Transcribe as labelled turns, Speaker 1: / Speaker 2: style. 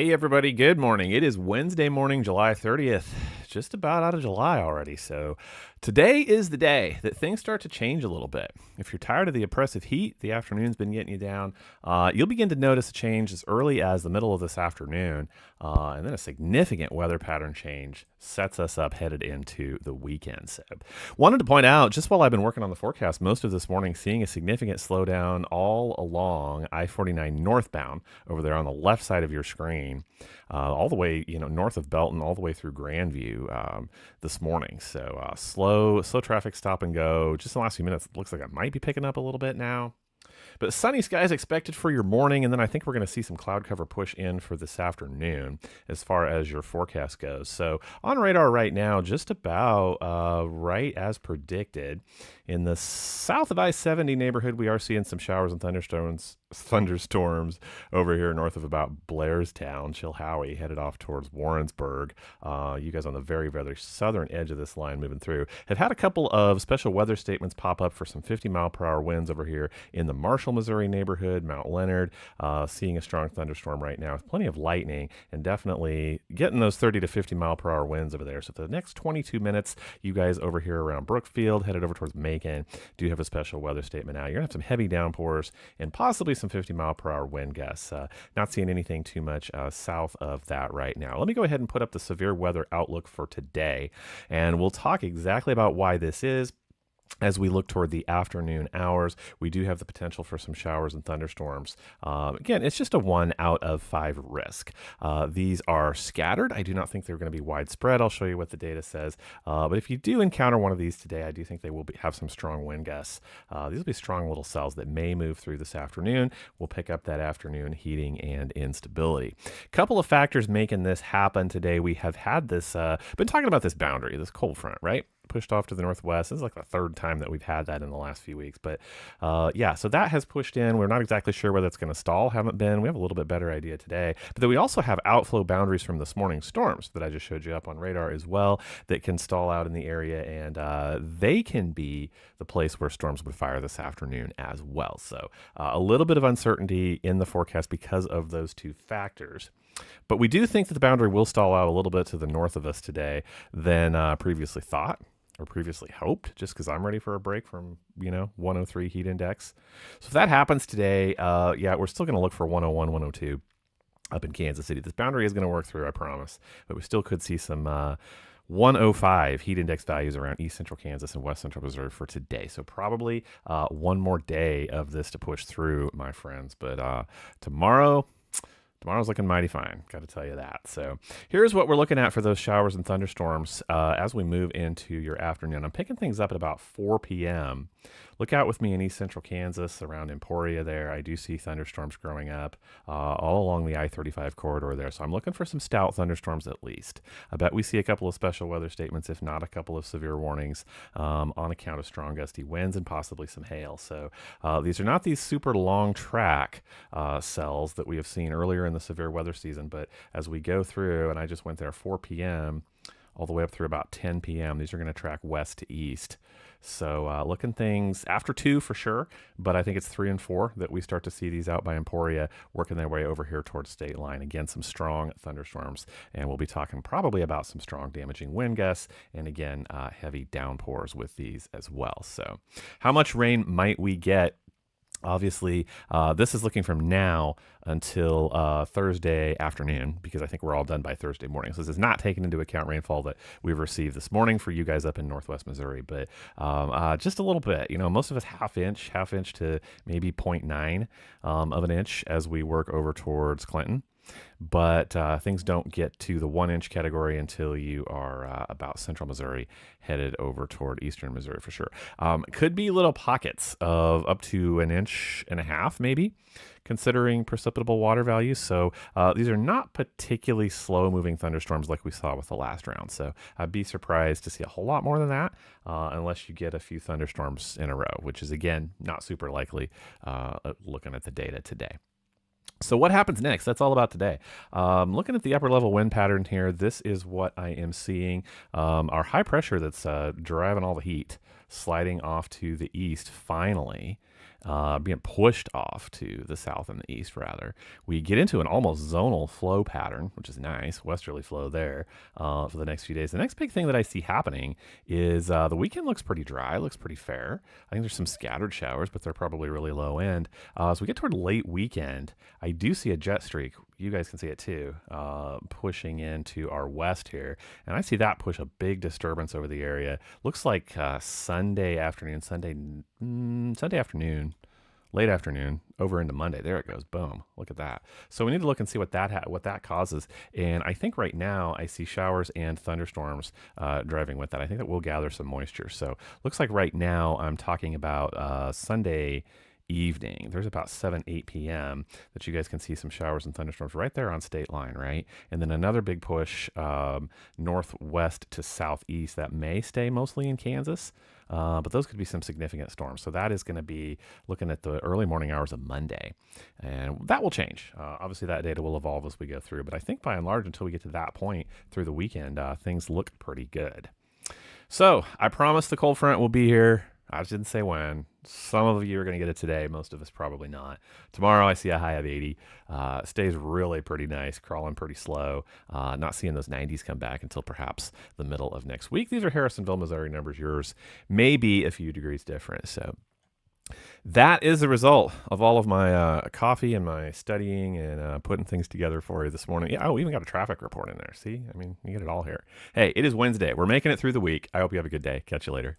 Speaker 1: Hey everybody, good morning. It is Wednesday morning, July 30th. Just about out of July already. So today is the day that things start to change a little bit. If you're tired of the oppressive heat, the afternoon's been getting you down. You'll begin to notice a change as early as the middle of this afternoon. And then a significant weather pattern change sets us up headed into the weekend. So wanted to point out, just while I've been working on the forecast most of this morning, seeing a significant slowdown all along I-49 northbound over there on the left side of your screen, all the way, north of Belton, all the way through Grandview this morning. So slow traffic, stop and go. Just in the last few minutes, it looks like it might be picking up a little bit now. But sunny skies expected for your morning, and then I think we're going to see some cloud cover push in for this afternoon as far as your forecast goes. So on radar right now, just about right as predicted. In the south of I-70 neighborhood, we are seeing some showers and thunderstorms over here north of about Blairstown, Chilhowie, headed off towards Warrensburg. You guys on the very, very southern edge of this line moving through have had a couple of special weather statements pop up for some 50-mile-per-hour winds over here in the Marshall, Missouri neighborhood, Mount Leonard. Seeing a strong thunderstorm right now with plenty of lightning and definitely getting those 30 to 50-mile-per-hour winds over there. So for the next 22 minutes, you guys over here around Brookfield, headed over towards Macon, do have a special weather statement out. You're going to have some heavy downpours and possibly some 50-mile-per-hour wind gusts. Not seeing anything too much south of that right now. Let me go ahead and put up the severe weather outlook for today, and we'll talk exactly about why this is. As we look toward the afternoon hours, we do have the potential for some showers and thunderstorms. Again, it's just a 1 out of 5 risk. These are scattered. I do not think they're going to be widespread. I'll show you what the data says. But if you do encounter one of these today, I do think they will have some strong wind gusts. These will be strong little cells that may move through this afternoon. We'll pick up that afternoon heating and instability. Couple of factors making this happen today. We have had this, been talking about this boundary, this cold front, right? Pushed off to the northwest. This is like the third time that we've had that in the last few weeks. But so that has pushed in. We're not exactly sure whether it's going to stall. Haven't been. We have a little bit better idea today. But then we also have outflow boundaries from this morning's storms that I just showed you up on radar as well that can stall out in the area. And they can be the place where storms would fire this afternoon as well. So a little bit of uncertainty in the forecast because of those two factors. But we do think that the boundary will stall out a little bit to the north of us today than previously thought or previously hoped, just because I'm ready for a break from, 103 heat index. So if that happens today, we're still going to look for 101, 102 up in Kansas City. This boundary is going to work through, I promise. But we still could see some 105 heat index values around east central Kansas and west central Missouri for today. So probably one more day of this to push through, my friends. But tomorrow's looking mighty fine, got to tell you that. So here's what we're looking at for those showers and thunderstorms as we move into your afternoon. I'm picking things up at about 4 p.m. Look out with me in east central Kansas around Emporia there. I do see thunderstorms growing up all along the I-35 corridor there. So I'm looking for some stout thunderstorms at least. I bet we see a couple of special weather statements, if not a couple of severe warnings on account of strong gusty winds and possibly some hail. So these are not these super long track cells that we have seen earlier in the severe weather season, but as we go through, and I just went there 4 p.m. all the way up through about 10 p.m., these are going to track west to east. So looking things after 2 for sure, but I think it's 3 and 4 that we start to see these out by Emporia working their way over here towards state line. Again, some strong thunderstorms, and we'll be talking probably about some strong damaging wind gusts and again, heavy downpours with these as well. So how much rain might we get? Obviously, this is looking from now until Thursday afternoon, because I think we're all done by Thursday morning. So this is not taking into account rainfall that we've received this morning for you guys up in northwest Missouri, but just a little bit. Most of us half inch to maybe 0.9 of an inch as we work over towards Clinton. But things don't get to the 1-inch category until you are about central Missouri, headed over toward eastern Missouri for sure. Could be little pockets of up to 1.5 inches, maybe, considering precipitable water values. So these are not particularly slow-moving thunderstorms like we saw with the last round. So I'd be surprised to see a whole lot more than that unless you get a few thunderstorms in a row, which is, again, not super likely looking at the data today. So what happens next? That's all about today. Looking at the upper level wind pattern here, this is what I am seeing. Our high pressure that's driving all the heat sliding off to the east finally. Being pushed off to the south and the east, rather. We get into an almost zonal flow pattern, which is nice, westerly flow there for the next few days. The next big thing that I see happening is the weekend looks pretty dry, looks pretty fair. I think there's some scattered showers, but they're probably really low end. As we get toward late weekend, I do see a jet streak. You guys can see it too, pushing into our west here. And I see that push a big disturbance over the area. Looks like Sunday afternoon, Sunday afternoon, late afternoon, over into Monday. There it goes. Boom. Look at that. So we need to look and see what that causes. And I think right now I see showers and thunderstorms driving with that. I think that will gather some moisture. So looks like right now I'm talking about Sunday evening. There's about 8 p.m. that you guys can see some showers and thunderstorms right there on state line, right? And then another big push northwest to southeast that may stay mostly in Kansas, but those could be some significant storms. So that is going to be looking at the early morning hours of Monday, and that will change. Obviously, that data will evolve as we go through, but I think by and large, until we get to that point through the weekend, things look pretty good. So I promise the cold front will be here. I just didn't say when. Some of you are going to get it today. Most of us probably not. Tomorrow I see a high of 80. Stays really pretty nice, crawling pretty slow. Not seeing those 90s come back until perhaps the middle of next week. These are Harrisonville, Missouri numbers. Yours may be a few degrees different. So that is the result of all of my coffee and my studying and putting things together for you this morning. Yeah, we even got a traffic report in there. See? I mean, you get it all here. Hey, it is Wednesday. We're making it through the week. I hope you have a good day. Catch you later.